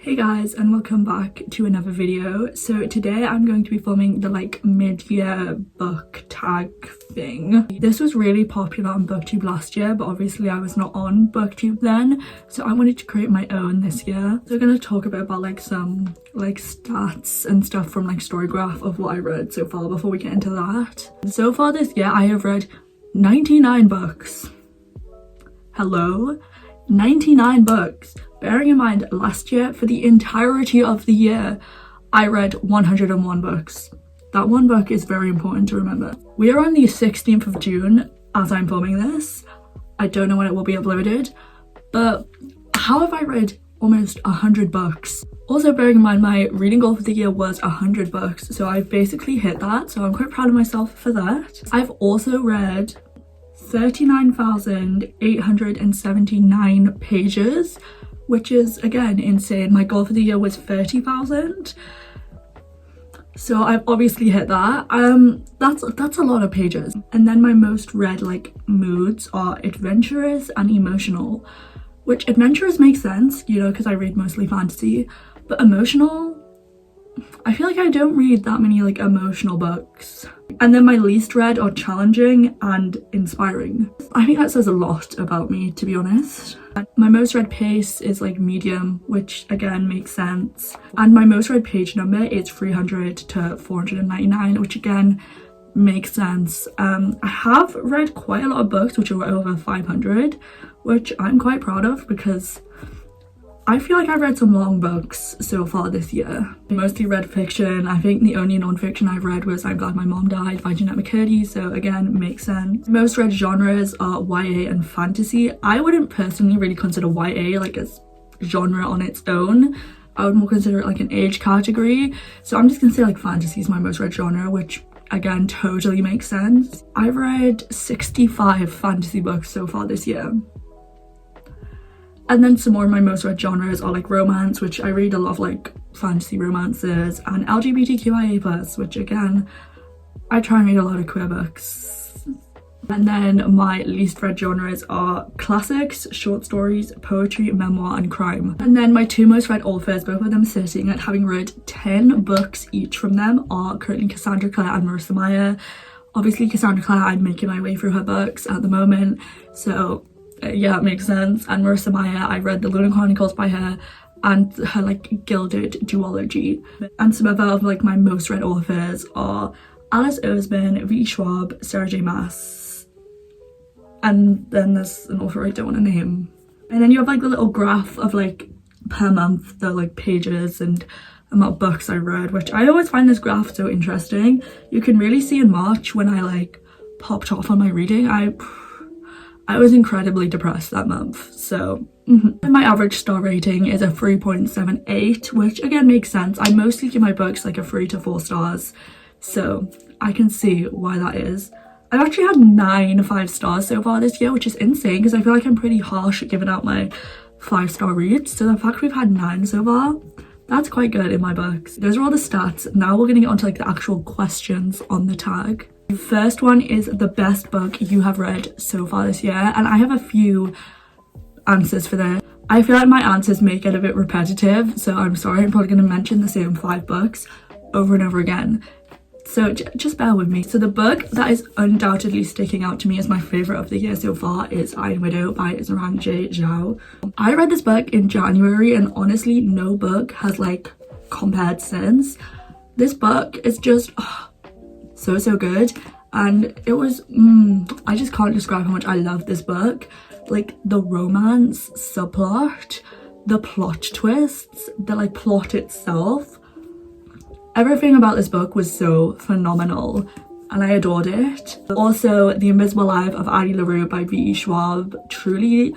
Hey guys, and welcome back to another video. So today I'm going to be filming the mid-year book tag thing. This was really popular on BookTube last year, but obviously I was not on BookTube then, so I wanted to create my own this year. So we're going to talk a bit about some stats and stuff from Storygraph of what I read so far before we get into that. So far this year I have read 99 books. Hello? 99 books. Bearing in mind, last year, for the entirety of the year, I read 101 books. That one book is very important to remember. We are on the 16th of June as I'm filming this. I don't know when it will be uploaded, but how have I read almost 100 books? Also, bearing in mind, my reading goal for the year was 100 books, so I've basically hit that, so I'm quite proud of myself for that. I've also read 39,879 pages, which is again insane. My goal for the year was 30,000, so I've obviously hit that. That's a lot of pages. And then my most read moods are adventurous and emotional, which adventurous makes sense, you know, because I read mostly fantasy, but emotional, I feel like I don't read that many emotional books. And then my least read are challenging and inspiring. I think that says a lot about me, to be honest. My most read pace is medium, which again makes sense. And my most read page number is 300 to 499, which again makes sense. I have read quite a lot of books which are over 500, which I'm quite proud of because I feel like I've read some long books so far this year. I mostly read fiction. I think the only non-fiction I've read was I'm Glad My Mom Died by Jeanette McCurdy, so again, makes sense. Most read genres are YA and fantasy. I wouldn't personally really consider YA a genre on its own. I would more consider it an age category. So I'm just gonna say fantasy is my most read genre, which again, totally makes sense. I've read 65 fantasy books so far this year. And then some more of my most read genres are romance, which I read a lot of fantasy romances, and LGBTQIA+, which again, I try and read a lot of queer books. And then my least read genres are classics, short stories, poetry, memoir, and crime. And then my two most read authors, both of them sitting at having read 10 books each from them, are currently Cassandra Clare and Marissa Meyer. Obviously Cassandra Clare, I'm making my way through her books at the moment, so yeah, it makes sense. And Marissa Meyer, I read the Lunar Chronicles by her and her Gilded Duology. And some other of my most read authors are Alice Oseman, V. Schwab, Sarah J Maas, and then there's an author I don't want to name. And then you have the little graph of per month the pages and amount of books I read, which I always find this graph so interesting. You can really see in March when I popped off on my reading, I was incredibly depressed that month, so my average star rating is a 3.78, which again makes sense. I mostly give my books 3 to 4 stars, so I can see why that is. I've actually had 9 5 stars so far this year, which is insane because I feel I'm pretty harsh at giving out my 5-star reads, so the fact we've had 9 so far, that's quite good in my books. Those are all the stats. Now we're gonna get onto the actual questions on the tag. The first one is the best book you have read so far this year, and I have a few answers for this. I feel my answers may get a bit repetitive, so I'm sorry, I'm probably going to mention the same 5 books over and over again, so just bear with me. So the book that is undoubtedly sticking out to me as my favourite of the year so far is Iron Widow by Xiran Jay Zhao. I read this book in January and honestly no book has compared since. This book is just so good, and it was I just can't describe how much I love this book. The romance subplot, the plot twists, the plot itself, everything about this book was so phenomenal and I adored it. Also, The Invisible Life of Addie Larue by V. Schwab, truly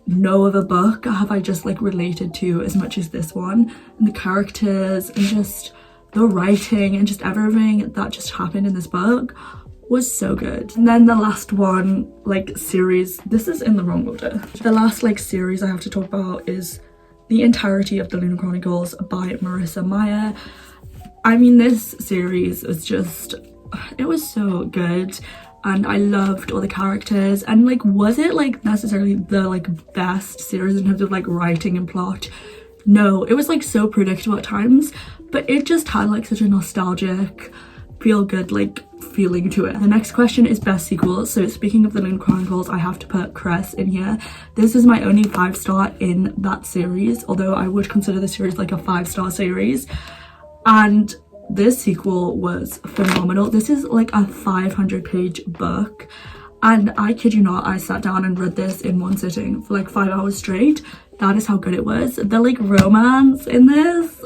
no other book have I just related to as much as this one, and the characters and just the writing and just everything that just happened in this book was so good. And then the last one, series, this is in the wrong order. The last series I have to talk about is the entirety of the Lunar Chronicles by Marissa Meyer. I mean, this series is just, it was so good and I loved all the characters, and was it necessarily the best series in terms of writing and plot? No, it was like so predictable at times, but it just had like such a nostalgic, feel good like feeling to it. The next question is best sequel. So speaking of the Lunar Chronicles, I have to put Cress in here. This is my only 5-star in that series, although I would consider the series like a 5-star series. And this sequel was phenomenal. This is like a 500-page book, and I kid you not, I sat down and read this in one sitting for like 5 hours straight. That is how good it was. The like romance in this,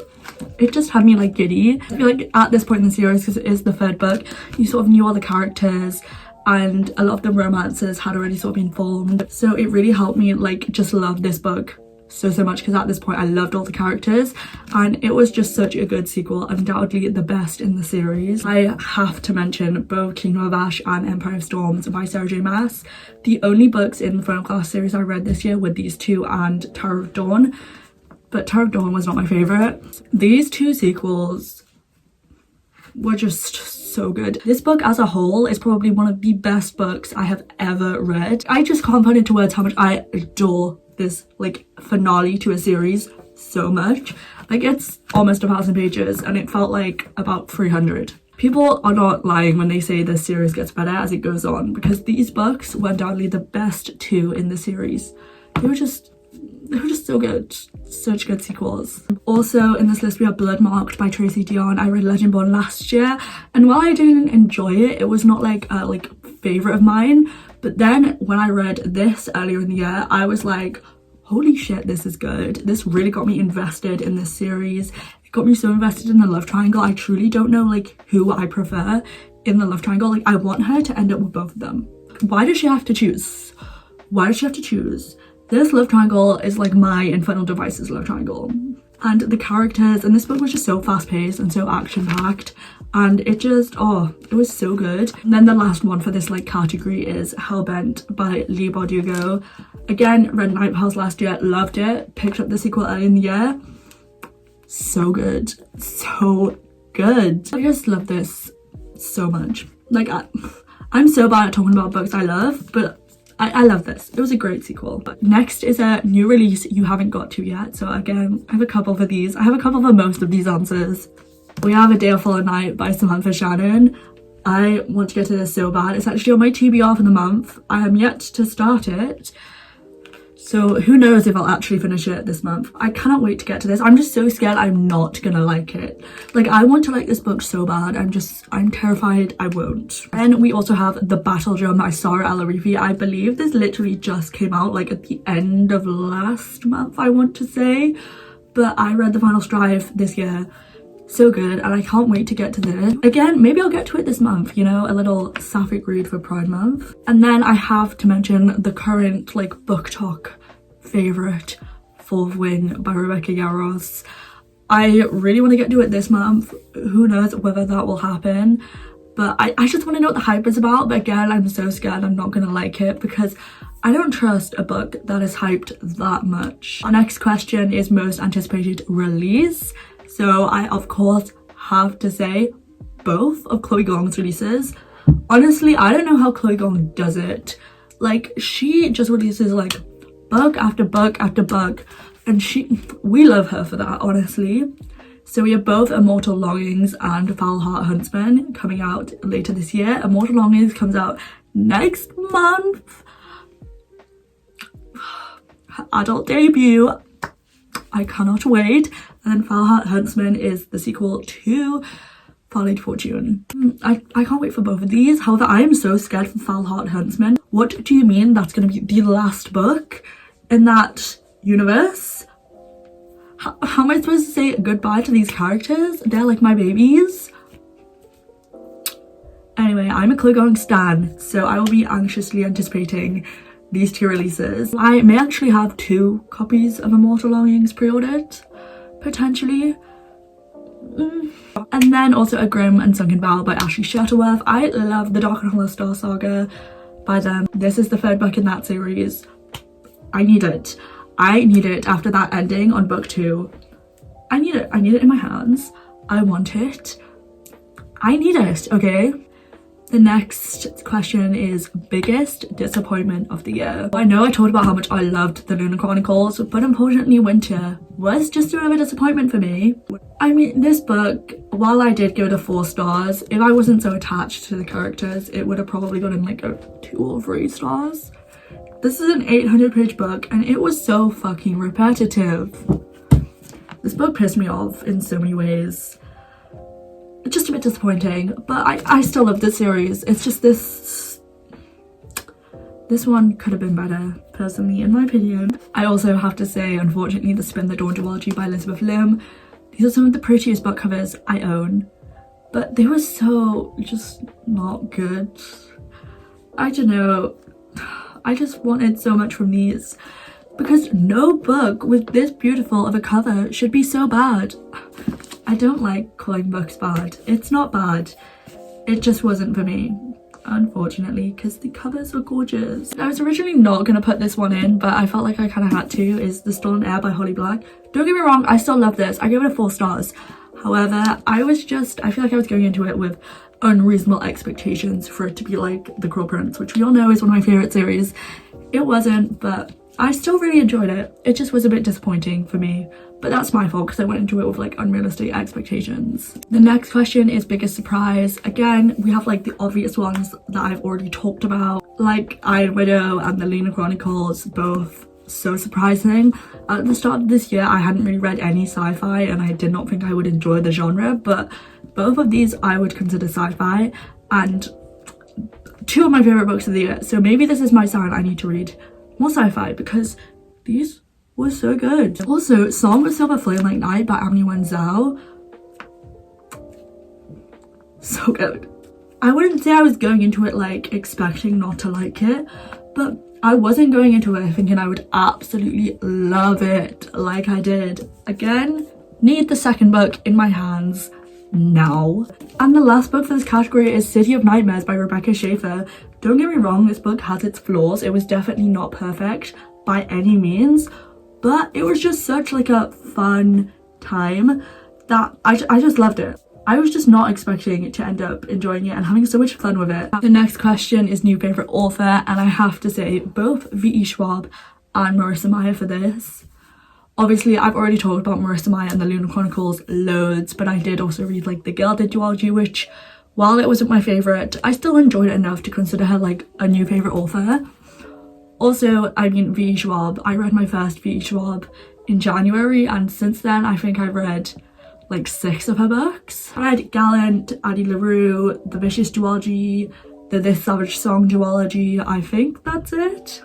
it just had me like giddy. I feel like at this point in the series, because it is the 3rd book, you sort of knew all the characters and a lot of the romances had already sort of been formed. So it really helped me like just love this book so much, because at this point I loved all the characters and it was just such a good sequel, undoubtedly the best in the series. I have to mention both Kingdom of Ash and Empire of Storms by J Maas. The only books in the Infernal class series I read this year were these two and Tower of Dawn, but Tower of Dawn was not my favourite. These two sequels were just so good. This book as a whole is probably one of the best books I have ever read. I just can't put into words how much I adore this like finale to a series so much. Like, it's almost 1,000 pages and it felt like about 300. People are not lying when they say this series gets better as it goes on, because these books were undoubtedly the best 2 in the series. They were just so good. Such good sequels. Also in this list we have Bloodmarked by Tracy Deon. I read Legendborn last year, and while I didn't enjoy it, it was not like a favourite of mine. But then when I read this earlier in the year, I was like, holy shit, this is good. This really got me invested in this series. It got me so invested in the love triangle. I truly don't know like who I prefer in the love triangle. Like, I want her to end up with both of them. Why does she have to choose? Why does she have to choose? This love triangle is like my Infernal Devices love triangle. And the characters in this book was just so fast-paced and so action-packed, and it just, oh, it was so good. And then the last one for this like category is Hellbent by Leigh Bardugo. Again, read Night Pals last year, loved it, picked up the sequel early in the year. So good, so good. I just love this so much. Like, I'm so bad at talking about books I love, but I love this. It was a great sequel. But next is a new release you haven't got to yet. So again, I have a couple for these. I have a couple for most of these answers. We have A Day of Fallen Night by Samantha Shannon. I want to get to this so bad. It's actually on my TBR for the month. I am yet to start it, so who knows if I'll actually finish it this month. I cannot wait to get to this. I'm just so scared I'm not gonna like it. Like, I want to like this book so bad. I'm terrified I won't. And we also have The Battle Drum by Saraa El Arifi. I believe this literally just came out like at the end of last month, I want to say. But I read The Final Strive this year. So good, and I can't wait to get to this. Again, maybe I'll get to it this month, you know, a little sapphic read for Pride Month. And then I have to mention the current like book talk favourite, Fourth Wing by Rebecca Yarros. I really want to get to it this month. Who knows whether that will happen, but I just want to know what the hype is about. But again, I'm so scared I'm not gonna like it, because I don't trust a book that is hyped that much. Our next question is most anticipated release. So I of course have to say both of Chloe Gong's releases. Honestly, I don't know how Chloe Gong does it. Like, she just releases like book after book after book, and we love her for that, honestly. So we have both Immortal, Longings and Foul Heart Huntsman coming out later this year. Immortal Longings comes out next month. Adult debut. I cannot wait. And then Foul Heart Huntsman is the sequel to Foul Lady Fortune. I can't wait for both of these. However, I am so scared for Foul Heart Huntsman. What do you mean that's going to be the last book in that universe? How am I supposed to say goodbye to these characters? They're like my babies. Anyway, I'm a Chloe Gong stan, so I will be anxiously anticipating these two releases. I may actually have 2 copies of Immortal Longings pre-ordered, potentially. And then also A Grim and Sunken Vow by Ashley Shuttleworth. I love the Dark and Hollow Star saga by them. This is the 3rd book in that series. I need it. I need it after that ending on book 2. I need it in my hands. I want it. I need it, okay? The next question is biggest disappointment of the year. I know I talked about how much I loved the Lunar Chronicles, but unfortunately Winter was just a bit of a disappointment for me. I mean, this book, while I did give it a 4 stars, if I wasn't so attached to the characters, it would have probably gotten like a 2 or 3 stars. This is an 800-page book and it was so fucking repetitive. This book pissed me off in so many ways. Just a bit disappointing, but I still love this series. It's just this one could have been better, personally, in my opinion. I also have to say, unfortunately, the Spin the Dawn duology by Elizabeth Lim, these are some of the prettiest book covers I own, but they were so just not good. I don't know, I just wanted so much from these, because no book with this beautiful of a cover should be so bad. I don't like calling books bad. It's not bad. It just wasn't for me, unfortunately, because the covers were gorgeous. I was originally not going to put this one in, but I felt like I kind of had to, is The Stolen Heir by Holly Black. Don't get me wrong, I still love this. I give it a 4 stars. However, I feel like I was going into it with unreasonable expectations for it to be like The Cruel Prince, which we all know is one of my favourite series. It wasn't, but I still really enjoyed it. It just was a bit disappointing for me, but that's my fault because I went into it with like unrealistic expectations. The next question is biggest surprise. Again, we have like the obvious ones that I've already talked about, like Iron Widow and the Lunar Chronicles, both so surprising. At the start of this year, I hadn't really read any sci-fi and I did not think I would enjoy the genre, but both of these I would consider sci-fi and 2 of my favourite books of the year. So maybe this is my sign I need to read more sci-fi because these were so good. Also, Song of Silver Flame Like Night by Amelie Wen Zhao. So good. I wouldn't say I was going into it like expecting not to like it, but I wasn't going into it thinking I would absolutely love it like I did. Again, need the second book in my hands now. And the last book for this category is City of Nightmares by Rebecca Schaefer. Don't get me wrong, this book has its flaws. It was definitely not perfect by any means, but it was just such like a fun time that I just loved it. I was just not expecting to end up enjoying it and having so much fun with it. The next question is new favourite author, and I have to say both V.E. Schwab and Marissa Meyer for this. Obviously, I've already talked about Marissa Meyer and the Lunar Chronicles loads, but I did also read like the Gilded duology, which, while it wasn't my favourite, I still enjoyed it enough to consider her like a new favourite author. Also, I mean, V.E. Schwab, I read my first V.E. Schwab in January, and since then I think I've read like 6 of her books. I read Gallant, Addie Larue, the Vicious duology, the This Savage Song duology. I think that's it.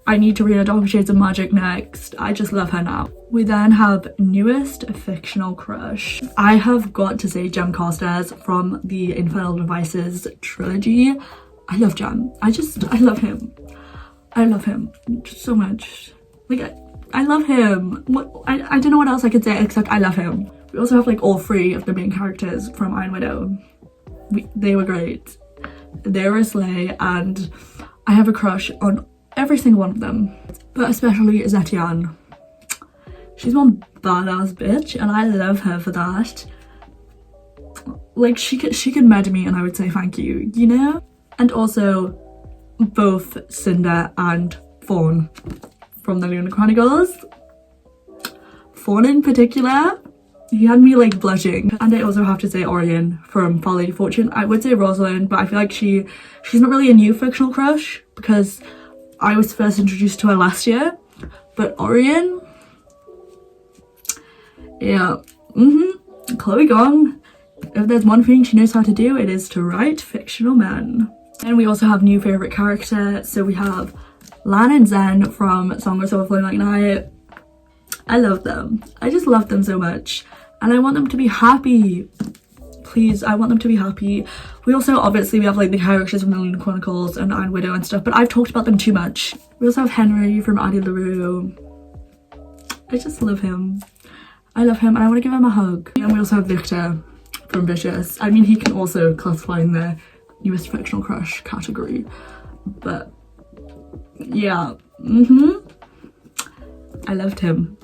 I need to read A Dark Shades of Magic next. I just love her now. We then have newest fictional crush. I have got to say Jem Carstairs from the Infernal Devices trilogy. I love Jem. I love him. I love him just so much. Like, I love him. I don't know what else I could say except I love him. We also have like all 3 of the main characters from Iron Widow. They were great. They were a slay, and I have a crush on every single one of them, but especially Zetian. She's one badass bitch and I love her for that. Like, she could med me and I would say thank you, you know? And also both Cinder and Fawn from the Lunar Chronicles. Fawn in particular, he had me like blushing. And I also have to say Orion from Folly Fortune. I would say Rosalind, but I feel like she's not really a new fictional crush because I was first introduced to her last year. But Orion, yeah, Chloe Gong, if there's one thing she knows how to do, it is to write fictional men. And we also have new favourite character, so we have Lan and Zen from Song of Silver Flame Like Night. I love them. I just love them so much. And I want them to be happy. Please, I want them to be happy. We also, obviously, we have like the characters from the Lunar Chronicles and Iron Widow and stuff, but I've talked about them too much. We also have Henry from Addie Larue. I just love him. I love him and I want to give him a hug. And we also have Victor from Vicious. I mean, he can also classify in the newest fictional crush category, but yeah, I loved him.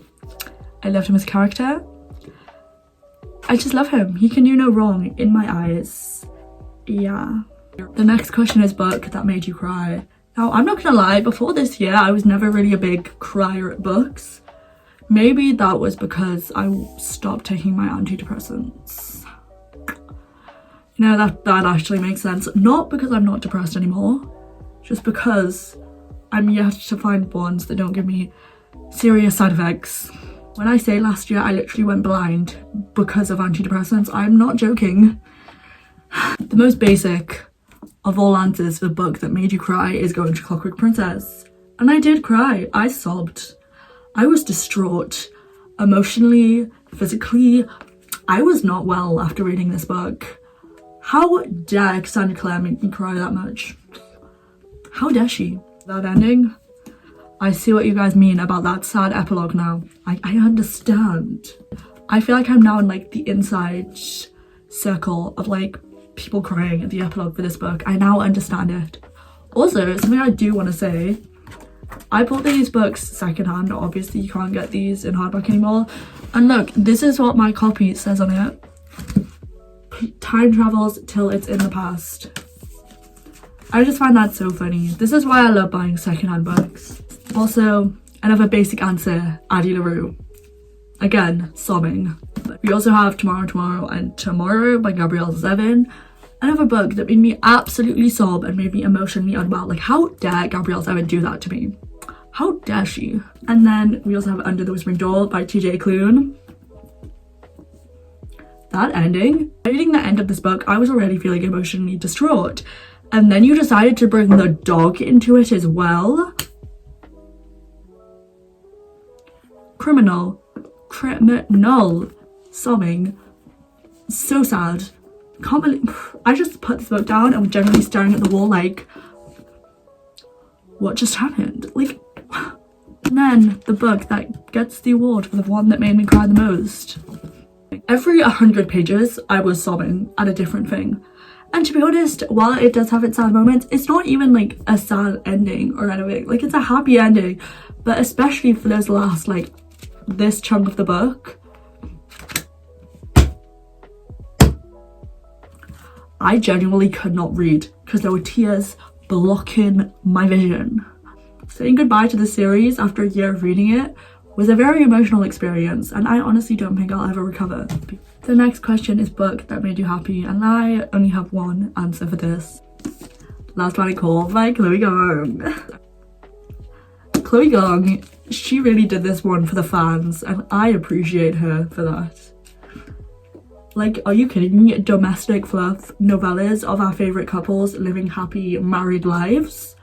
I loved him as a character. I just love him. He can do no wrong in my eyes. Yeah. The next question is book that made you cry. Now, I'm not gonna lie, before this year, I was never really a big crier at books. Maybe that was because I stopped taking my antidepressants. You know, that actually makes sense. Not because I'm not depressed anymore, just because I'm yet to find ones that don't give me serious side effects. When I say last year, I literally went blind because of antidepressants. I'm not joking. The most basic of all answers for the book that made you cry is Going to Clockwork Princess. And I did cry. I sobbed. I was distraught. Emotionally, physically. I was not well after reading this book. How dare Cassandra Clare make me cry that much? How dare she? That ending? I see what you guys mean about that sad epilogue now. I understand. I feel like I'm now in like the inside circle of like people crying at the epilogue for this book. I now understand it. Also, something I do want to say, I bought these books secondhand. Obviously you can't get these in hardback anymore. And look, this is what my copy says on it. Time travels till it's in the past. I just find that so funny. This is why I love buying secondhand books. Also, another basic answer, Addie Larue. Again, sobbing. We also have Tomorrow and Tomorrow by Gabrielle Zevin. Another book that made me absolutely sob and made me emotionally unwell. Like, how dare Gabrielle Zevin do that to me? How dare she? And then we also have Under the Whispering Door by TJ Klune. That ending. Reading the end of this book, I was already feeling emotionally distraught. And then you decided to bring the dog into it as well. Criminal, sobbing, so sad. Can't believe I just put this book down and was generally staring at the wall like, what just happened? Like, and then the book that gets the award for the one that made me cry the most. Every 100 pages, I was sobbing at a different thing. And to be honest, while it does have its sad moments, it's not even like a sad ending or anything. Like, it's a happy ending, but especially for those last like this chunk of the book, I genuinely could not read because there were tears blocking my vision. Saying goodbye to the series after a year of reading it was a very emotional experience, and I honestly don't think I'll ever recover. The next question is book that made you happy, and I only have one answer for this. Last Planet Call by Chloe Gong. Chloe Gong, she really did this one for the fans, and I appreciate her for that. Like, are you kidding me? Domestic fluff novellas of our favourite couples living happy married lives.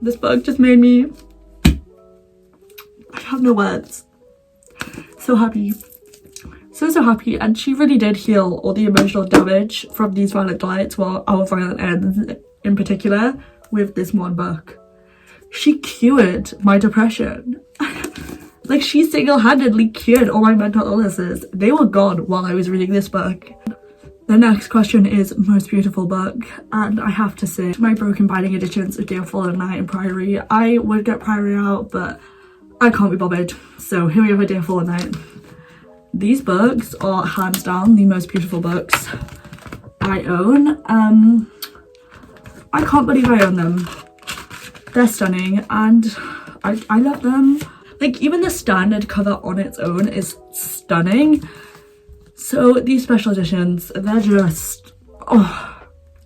This book just made me... I have no words. So happy. So happy. And she really did heal all the emotional damage from these violent nights, well, our violent ends in particular, with this one book. She cured my depression. Like, she single-handedly cured all my mental illnesses. They were gone while I was reading this book. The next question is most beautiful book, and I have to say, my broken binding editions of Day of Fallen Night and Priory. I would get Priory out, but I can't be bothered. So here we have a Day of Fallen Night. These books are hands down the most beautiful books I own. I can't believe I own them. They're stunning, and I love them. Like, even the standard cover on its own is stunning. So these special editions, they're just, oh,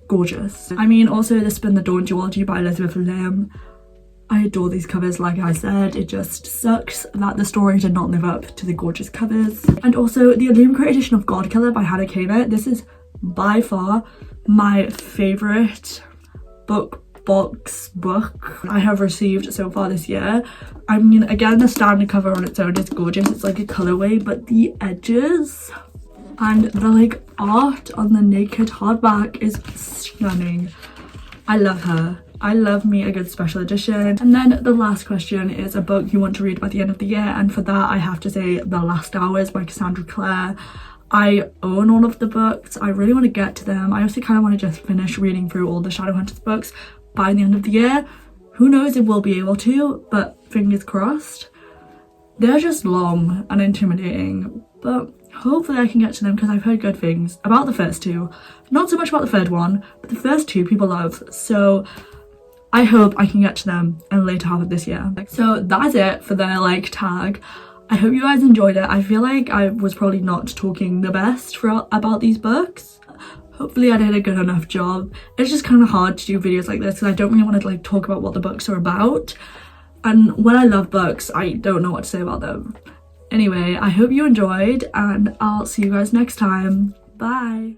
gorgeous. I mean, also the Spin the Dawn duology by Elizabeth Lim. I adore these covers, like I said. It just sucks that the story did not live up to the gorgeous covers. And also the Illumicrate edition of Godkiller by Hannah Kaner. This is by far my favourite book I have received so far this year. I mean, again, the standard cover on its own is gorgeous. It's like a colorway, but the edges and the like art on the naked hardback is stunning. I love her. I love me a good special edition. And then the last question is a book you want to read by the end of the year, and for that I have to say The Last Hours by Cassandra Clare. I own all of the books. I really want to get to them. I also kind of want to just finish reading through all the Shadowhunters books by the end of the year. Who knows if we'll be able to, but fingers crossed. They're just long and intimidating, but hopefully I can get to them because I've heard good things about the first two. Not so much about the third one, but the first two people love. So I hope I can get to them in the later half of this year. So that is it for the like tag. I hope you guys enjoyed it. I feel like I was probably not talking the best about these books. Hopefully I did a good enough job. It's just kind of hard to do videos like this because I don't really want to like talk about what the books are about. And when I love books, I don't know what to say about them. Anyway, I hope you enjoyed and I'll see you guys next time. Bye.